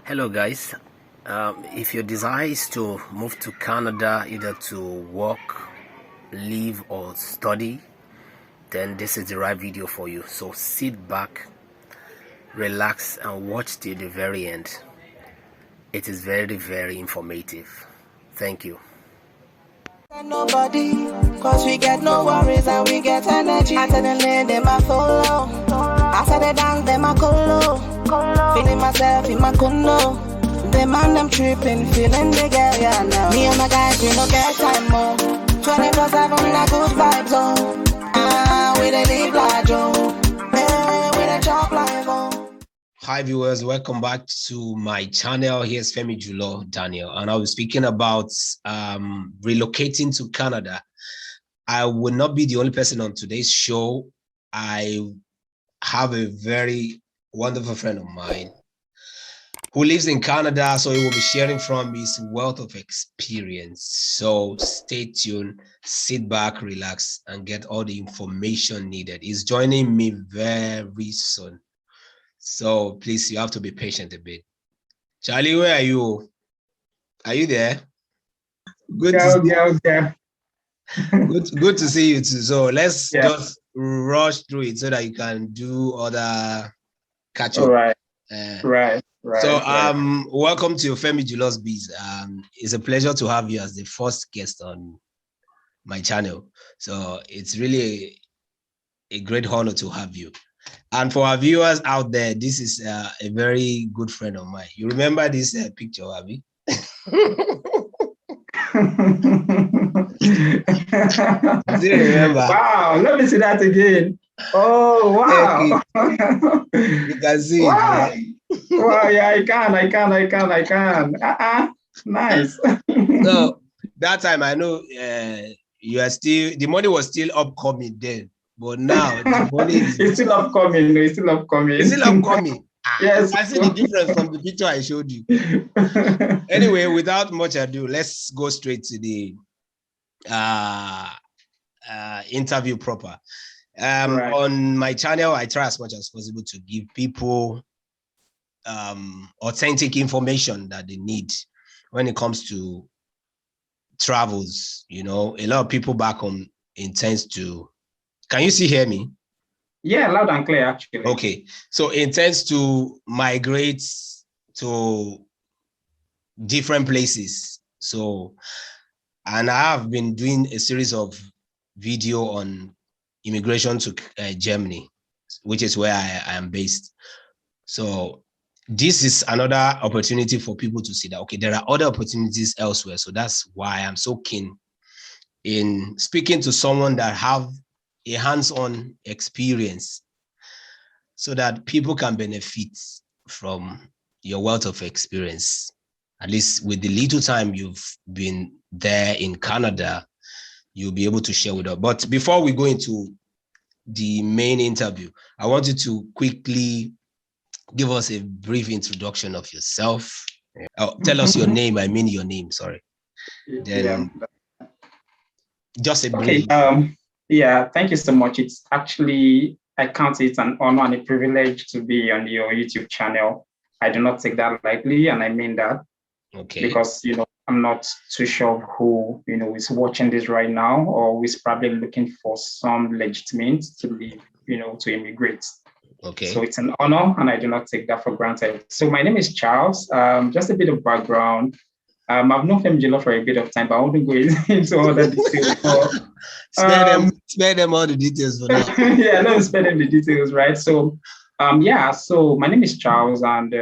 Hello, guys. If your desire is to move to Canada either to work, live, or study, then this is the right video for you. So sit back, relax, and watch till the very end. It is very, very informative. Thank you. Nobody, cause we get no worries and we get energy. After the lane, them I follow. After the dance, them I colo. Feeling myself in my condo. The man, them tripping, feeling the girl, yeah, now. Me and my guys, we no get time more. 24/7, a good vibes, oh. We dey live like Joe. Yeah, we dey chop like oh. Hi viewers, welcome back to my channel. Here's Femi Julo Daniel, and I'll be speaking about relocating to Canada. I will not be the only person on today's show. I have a very wonderful friend of mine who lives in Canada, so he will be sharing from his wealth of experience. So stay tuned, sit back, relax, and get all the information needed. He's joining me very soon. So please, you have to be patient a bit. Charlie, where are you? Are you there? Good to see good to see you too. So let's just rush through it so that you can do other catch up. Right. So welcome to Femi Julo's Biz. It's a pleasure to have you as the first guest on my channel. So it's really a great honor to have you. And for our viewers out there, this is a very good friend of mine. You remember this picture, Abby? Still remember? Wow, let me see that again. Oh, wow. You can see wow. It. Wow, yeah, I can. Nice. So that time, I know you are still, the money was still upcoming then. But now the money is still upcoming. It's still upcoming. It's still upcoming. Yes. I see the difference from the picture I showed you. Anyway, without much ado, let's go straight to the interview proper. Right. On my channel, I try as much as possible to give people authentic information that they need when it comes to travels. You know, a lot of people back home intends to. Can you hear me? Yeah, loud and clear, actually. Okay, so intends to migrate to different places. So, and I have been doing a series of video on immigration to Germany, which is where I am based. So this is another opportunity for people to see that, okay, there are other opportunities elsewhere. So that's why I'm so keen in speaking to someone that have a hands-on experience so that people can benefit from your wealth of experience. At least with the little time you've been there in Canada, you'll be able to share with us. But before we go into the main interview, I want you to quickly give us a brief introduction of yourself. Tell us your name. I mean your name, sorry. Then just a brief. Okay. Yeah, thank you so much. It's actually, I count it an honor and a privilege to be on your YouTube channel. I do not take that lightly, and I mean that. Okay. Because, I'm not too sure who, is watching this right now or who is probably looking for some legitimate to live, to immigrate. Okay. So it's an honor, and I do not take that for granted. So my name is Charles. Just a bit of background. I've known Femi Julo for a bit of time, but I won't go into all the details. Spare them all the details for now. Yeah, let me spare them the details, right? So, so my name is Charles, and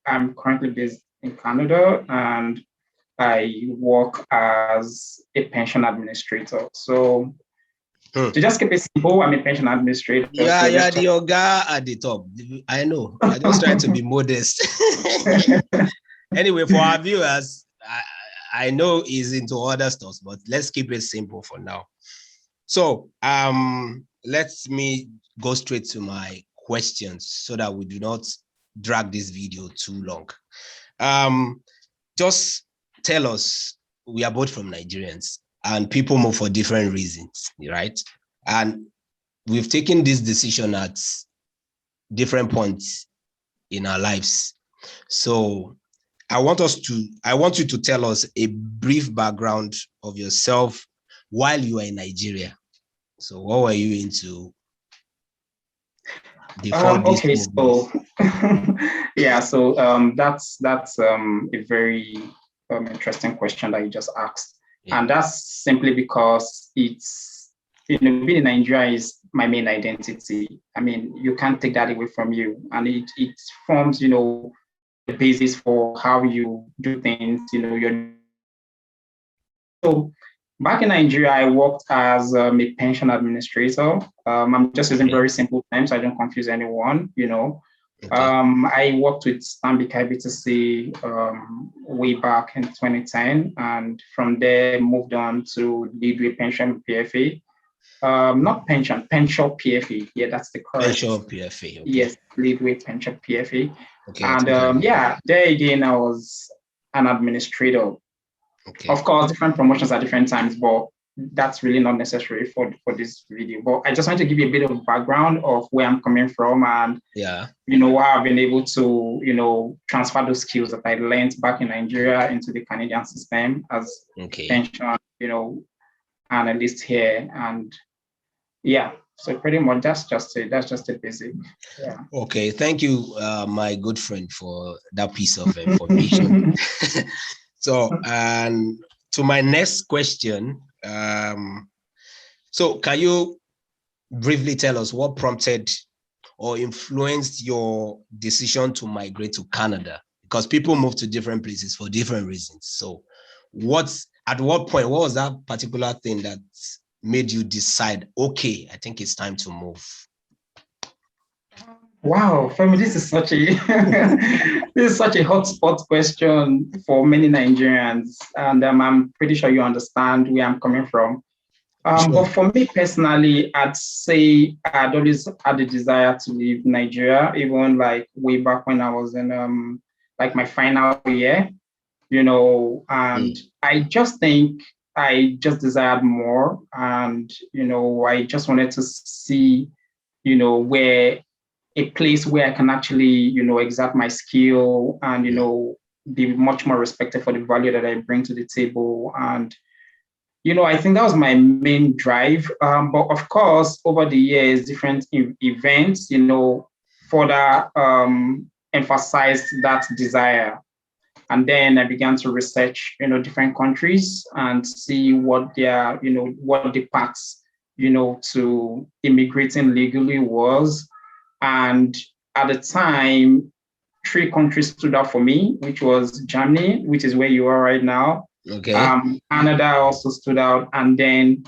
I'm currently based in Canada, and I work as a pension administrator. So, to just keep it simple, I'm a pension administrator. Yeah, so the Oga at the top. I know. I just trying to be modest. Anyway, for our viewers, I know he's into other stuff, but let's keep it simple for now. So let me go straight to my questions so that we do not drag this video too long. Just tell us, we are both from Nigerians and people move for different reasons, right? And we've taken this decision at different points in our lives. So I want you to tell us a brief background of yourself while you were in Nigeria. So what were you into before this Okay, movement? so yeah, so that's a very interesting question that you just asked, Yeah. and that's simply because it's, being in Nigeria is my main identity. I mean, you can't take that away from you, and it forms, the basis for how you do things. Your So back in Nigeria, I worked as a pension administrator. I'm just using very simple terms, so I don't confuse anyone. Okay. I worked with Stanbic IBTC way back in 2010, and from there moved on to Leadway Pension PFA. Not pension, pension PFA. Yeah, that's the correct. Pension PFA. Okay. Yes, Leadway Pension PFA. Okay. And yeah, there again, I was an administrator. Okay. Of course, different promotions at different times, but that's really not necessary for this video. But I just want to give you a bit of background of where I'm coming from, and Yeah. how I've been able to transfer those skills that I learned back in Nigeria into the Canadian system as pension analyst here. And yeah, so pretty much that's just a basic. Yeah. Okay, thank you, my good friend, for that piece of information. So, and to my next question, so can you briefly tell us what prompted or influenced your decision to migrate to Canada? Because people move to different places for different reasons. So at what point, what was that particular thing that made you decide, okay, I think it's time to move? Wow, for me, this is such a this is such a hotspot question for many Nigerians, and I'm pretty sure you understand where I'm coming from. Sure. But for me personally, I'd say I'd always had a desire to leave Nigeria, even like way back when I was in like my final year, and I just think I just desired more, and I just wanted to see, where a place where I can actually, exert my skill and, be much more respected for the value that I bring to the table. And, I think that was my main drive. But of course, over the years, different events, further emphasized that desire. And then I began to research, different countries and see what their, what the paths, to immigrating legally was. And at the time, 3 countries stood out for me, which was Germany, which is where you are right now. Okay. Canada also stood out, and then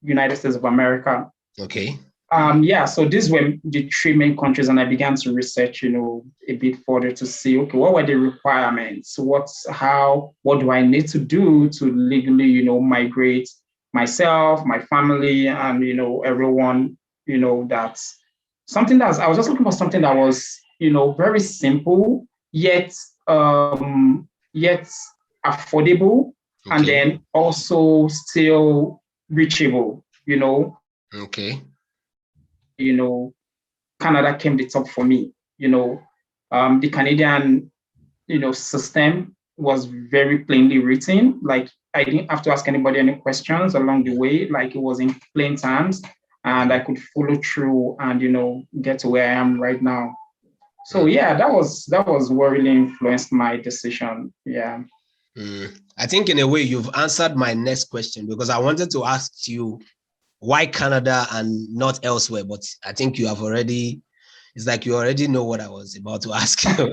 United States of America. Okay. Yeah, so these were the 3 main countries, and I began to research, a bit further to see, okay, what were the requirements? What do I need to do to legally, migrate myself, my family, and everyone, that's something I was just looking for something that was, very simple, yet yet affordable, and then also still reachable, Okay. Canada came the top for me. The Canadian, system was very plainly written. Like I didn't have to ask anybody any questions along the way. Like it was in plain terms, and I could follow through and get to where I am right now. So yeah, that was what really influenced my decision. Yeah. I think in a way you've answered my next question, because I wanted to ask you why Canada and not elsewhere, but I think you have already, it's like you already know what I was about to ask. So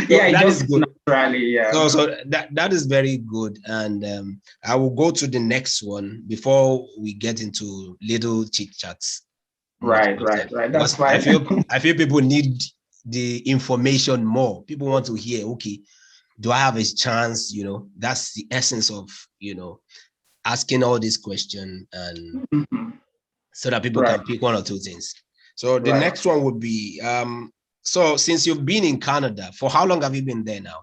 yeah, that is good. Naturally, yeah. So that is very good. And I will go to the next one before we get into little chit chats. Right. That's why I feel people need the information more. People want to hear, okay, do I have a chance? That's the essence of, asking all these questions, and so that people can pick one or two things. So the next one would be, so since you've been in Canada, for how long have you been there now?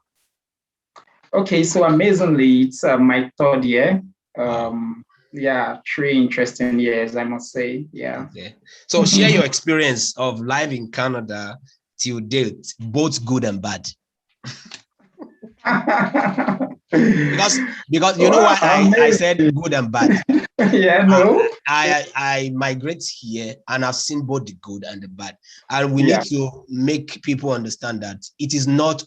Okay, so amazingly, it's my 3rd year. Wow. Yeah, 3 interesting years, I must say. Yeah. Okay. So share your experience of life in Canada till date, both good and bad. because you know Wow, why I said amazing. good and bad. Yeah, I, no. I migrate here and I've seen both the good and the bad. And we Yeah, need to make people understand that it is not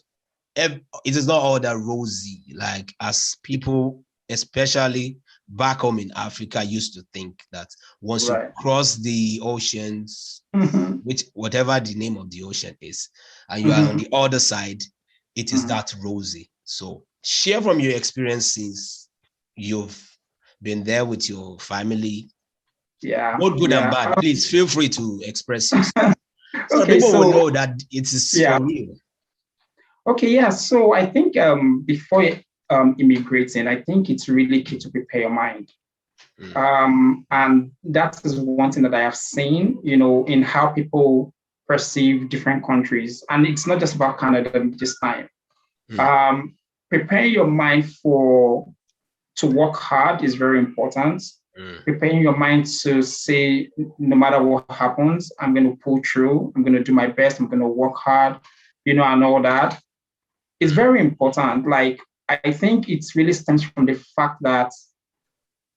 all that rosy, like as people, especially back home in Africa, used to think that once you right. cross the oceans, Mhm, which whatever the name of the ocean is, and you are on mhm, the other side, it is mhm. that rosy. So share from your experiences. You've been there with your family, Yeah, both good and yeah. bad. Please feel free to express yourself so that Okay, people will so know that it is yeah, for real. okay, yeah. So I think before immigrating, I think it's really key to prepare your mind. Mm, And that is one thing that I have seen, in how people perceive different countries. And it's not just about Canada this time. mm, Um, Preparing your mind to work hard is very important. mm, Preparing your mind to say, no matter what happens, I'm going to pull through. I'm going to do my best. I'm going to work hard, and all that. It's mm, very important. Like, I think it really stems from the fact that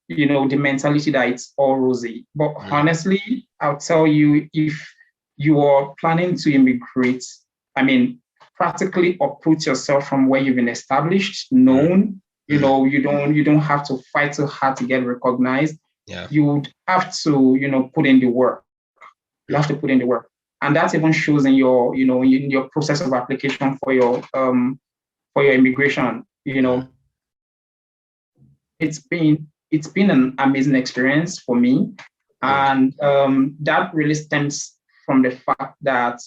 the mentality that it's all rosy. But mm, honestly, I'll tell you, if you are planning to immigrate, I mean, practically uproot yourself from where you've been established, mm, known, mm. you don't have to fight so hard to get recognized. Yeah. You would have to, put in the work. You have to put Mm, in the work. And that even shows in your process of application for your immigration. mm, It's been an amazing experience for me, mm. and that really stems from the fact that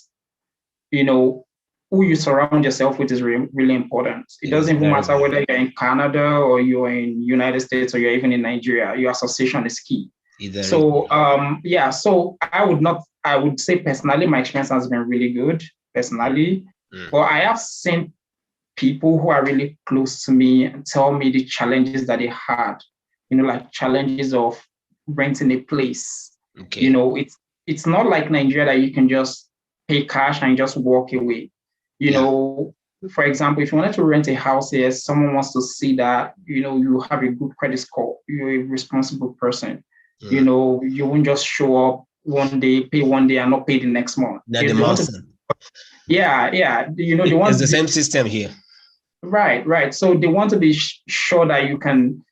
you know who you surround yourself with is really, really important. It It is doesn't even very, matter very, whether you're in Canada or you're in United States or you're even in Nigeria. Your association is key. it's very, So yeah, so I would say personally, my experience has been really good mm, personally, mm. but I have seen people who are really close to me tell me the challenges that they had, like challenges of renting a place. Okay. It's not like Nigeria that you can just pay cash and just walk away. You Yeah. know, for example, if you wanted to rent a house here, someone wants to see that, you have a good credit score, you're a responsible person. Mm. You won't just show up one day, pay one day and not pay the next month. That the They want to, monsoon. yeah, yeah. They It's want the same system here. Right, right. So they want to be sure that you can,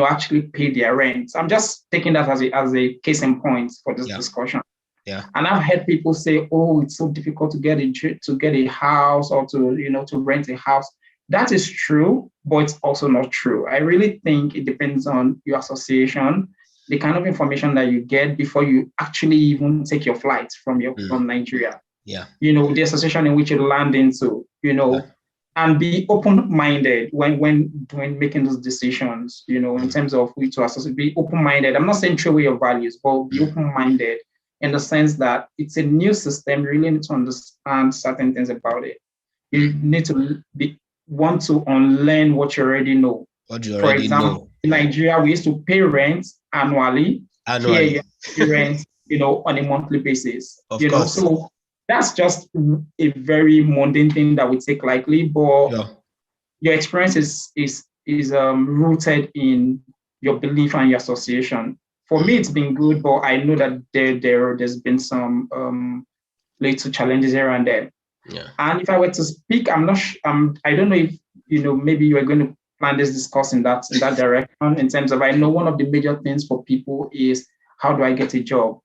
actually pay their rent. I'm just taking that as a case in point for this Yeah. discussion. Yeah. And I've heard people say, "Oh, it's so difficult to get a house or to rent a house." That is true, but it's also not true. I really think it depends on your association, the kind of information that you get before you actually even take your flight Mm. from Nigeria. Yeah. The association in which you land into, Yeah. and be open-minded when making those decisions, in Mm. terms of who to associate. Be open-minded. I'm not saying throw away your values, but be Mm. open-minded in the sense that it's a new system. You really need to understand certain things about it. Mm. You need to want to unlearn what you already know. What you For already example, know. in Yeah. Nigeria, we used to pay rent annually. Here, you Annually. have to pay rent, on a monthly basis. Of course. So that's just a very mundane thing that we take lightly, but Yeah. your experience is rooted in your belief and your association. For me, Mm. it's been good, but I know that there's been some little challenges here and there. Yeah. And if I were to speak, I'm not. I don't know if maybe you are going to plan this discourse in that direction. In terms of, I know one of the major things for people is how do I get a job?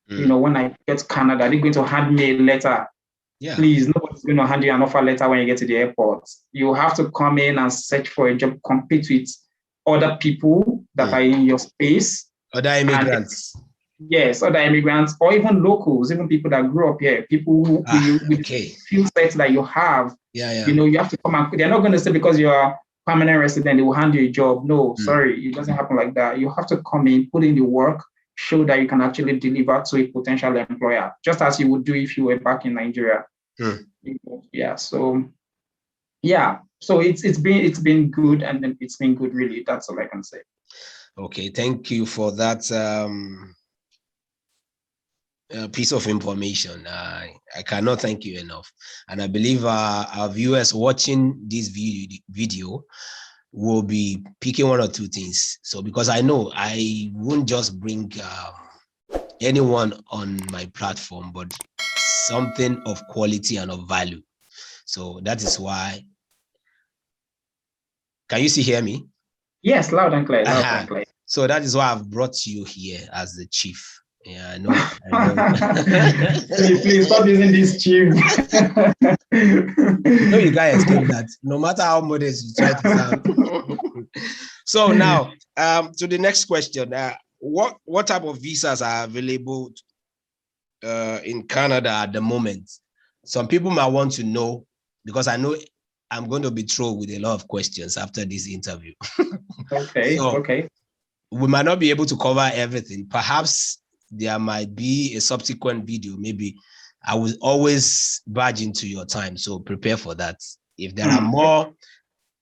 Mm. When I get to Canada, they're going to hand me a letter. Yeah. Please, nobody's going to hand you an offer letter when you get to the airport. You have to come in and search for a job, compete with other people that Mm. are in your space. Other And immigrants. yes, other immigrants or even locals, even people that grew up here, people who Ah, with the okay. skill sets that you have, Yeah, yeah. you have to come and they're not going to say because you're a permanent resident, they will hand you a job. No, Mm. sorry, it doesn't happen like that. You have to come in, put in the work, show that you can actually deliver to a potential employer, just as you would do if you were back in Nigeria. Mm. Yeah. So yeah. So it's been good, and then it's been good really. That's all I can say. Okay, thank you for that piece of information. I cannot thank you enough. And I believe our viewers watching this video will be picking one or two things. So because I know I won't just bring anyone on my platform, but something of quality and of value. So that is why. Can you still hear me? Yes, loud and clear, loud and clear. So that is why I've brought you here as the chief. Yeah, I know. Please stop using this chief. No, you can't escape that. No matter how modest you try to sound. So now, to the next question. What type of visas are available in Canada at the moment? Some people might want to know, because I know I'm going to be thrown with a lot of questions after this interview. Okay, so okay. We might not be able to cover everything. Perhaps there might be a subsequent video. Maybe I will always barge into your time. So prepare for that. If there are more,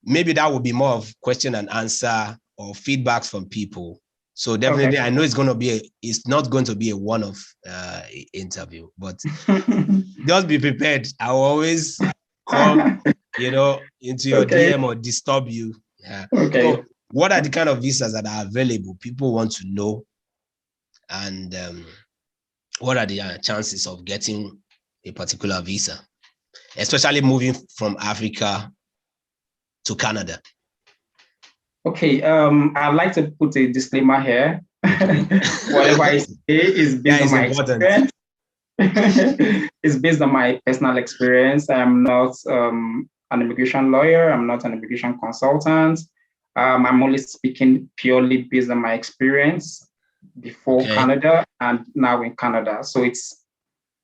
maybe that will be more of question and answer or feedbacks from people. So definitely, I know it's not going to be a one-off interview, but just be prepared. I will always come, into your DM or disturb you. Yeah. Okay. So what are the kind of visas that are available? People want to know, and what are the chances of getting a particular visa, especially moving from Africa to Canada? Okay, I'd like to put a disclaimer here. Okay. Whatever I say is based on my experience. It's based on my personal experience. I'm not an immigration lawyer. I'm not an immigration consultant. I'm only speaking purely based on my experience before Canada and now in Canada. So it's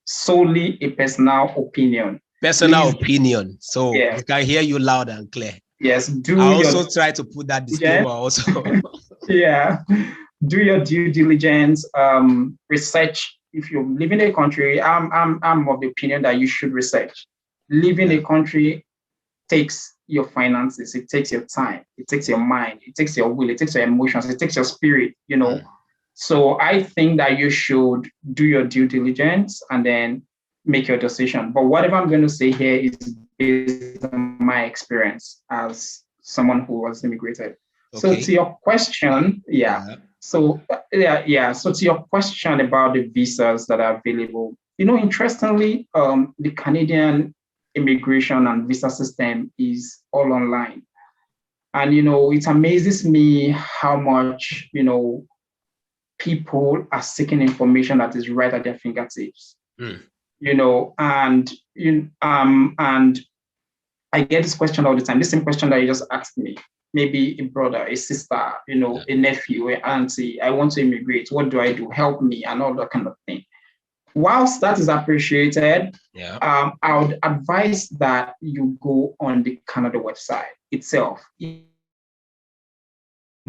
solely a personal opinion. Personal opinion. So I can hear you loud and clear. Yes. I also try to put that disclaimer also. Yeah. Do your due diligence, research. If you live in a country, I'm of the opinion that you should research. Living a country takes your finances, it takes your time, it takes your mind, it takes your will, it takes your emotions, it takes your spirit, So I think that you should do your due diligence and then make your decision. But whatever I'm going to say here is based on my experience as someone who was immigrated. Okay. So to your question, So to your question about the visas that are available, interestingly, the Canadian immigration and visa system is all online. And, it amazes me how much, people are seeking information that is right at their fingertips. And I get this question all the time, the same question that you just asked me. Maybe a brother, a sister, a nephew, an auntie, I want to immigrate. What do I do? Help me, and all that kind of thing. Whilst that is appreciated, I would advise that you go on the Canada website itself.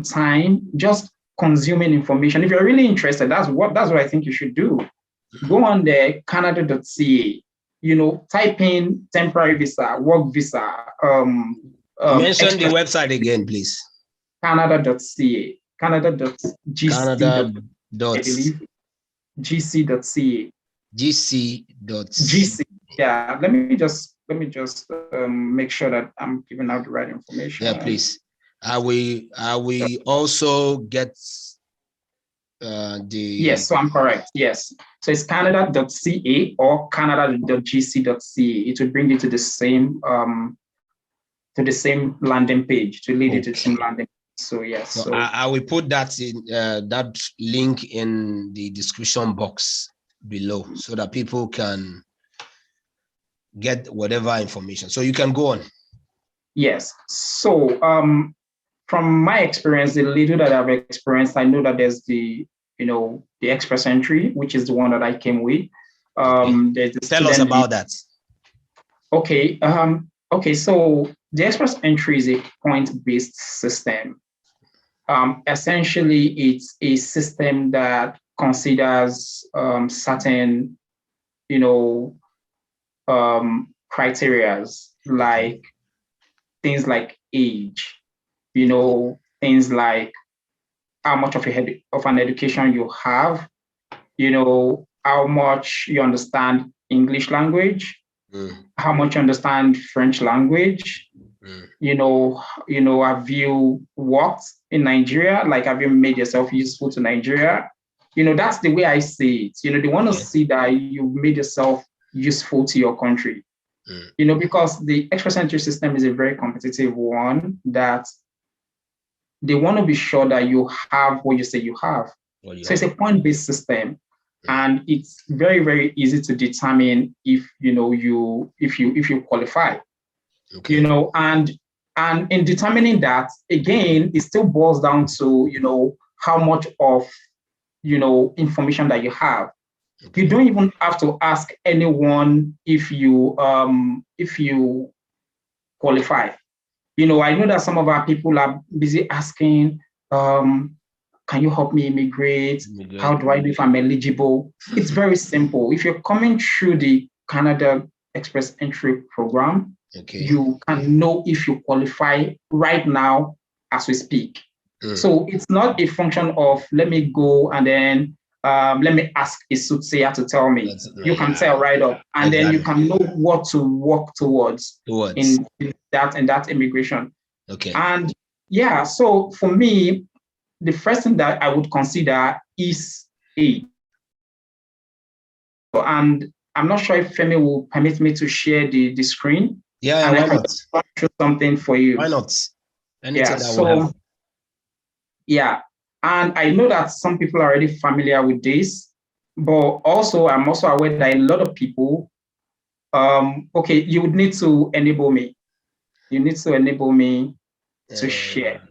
Time, just consuming information. If you're really interested, that's what I think you should do. Go on there, canada.ca, type in temporary visa, work visa. Mention the website again, please. Canada.ca, canada.gc. Canada. gc.ca. gc.gc. Yeah, let me just make sure that I'm giving out the right information. Yeah, please. I will also get the. Yes, so I'm correct. Yes, so it's canada.ca or canada.gc.ca. It will bring you to the same landing page, to lead you to the same landing page. So yes. So I will put that in that link in the description box below so that people can get whatever information. So you can go on. Yes. So from my experience, the little that I've experienced, I know that there's the express entry, which is the one that I came with. Tell us about that. Okay. So the express entry is a point-based system. Essentially, it's a system that considers certain, criterias, like things like age, things like how much of an education you have, how much you understand English language, how much you understand French language. Have you worked in Nigeria? Like, have you made yourself useful to Nigeria? That's the way I see it. They want to see that you've made yourself useful to your country. Because the express entry system is a very competitive one that they want to be sure that you have what you say you have. So it's a point-based system, and it's very, very easy to determine if you qualify. And in determining that, again, it still boils down to how much of information that you have. You don't even have to ask anyone if you qualify. I know that some of our people are busy asking, can you help me immigrate? How do I know if I'm eligible? It's very simple. If you're coming through the Canada Express Entry Program, you can know if you qualify right now as we speak. So it's not a function of let me go and then let me ask a soothsayer to tell me. You can tell right up, and then you can know what to work towards in that immigration. And so for me, the first thing that I would consider is age. And I'm not sure if Femi will permit me to share the screen. Yeah, and why I can not? show something for you. Why not? Anything that will help. And I know that some people are already familiar with this, but also I'm also aware that a lot of people, you would need to enable me. You need to enable me to share.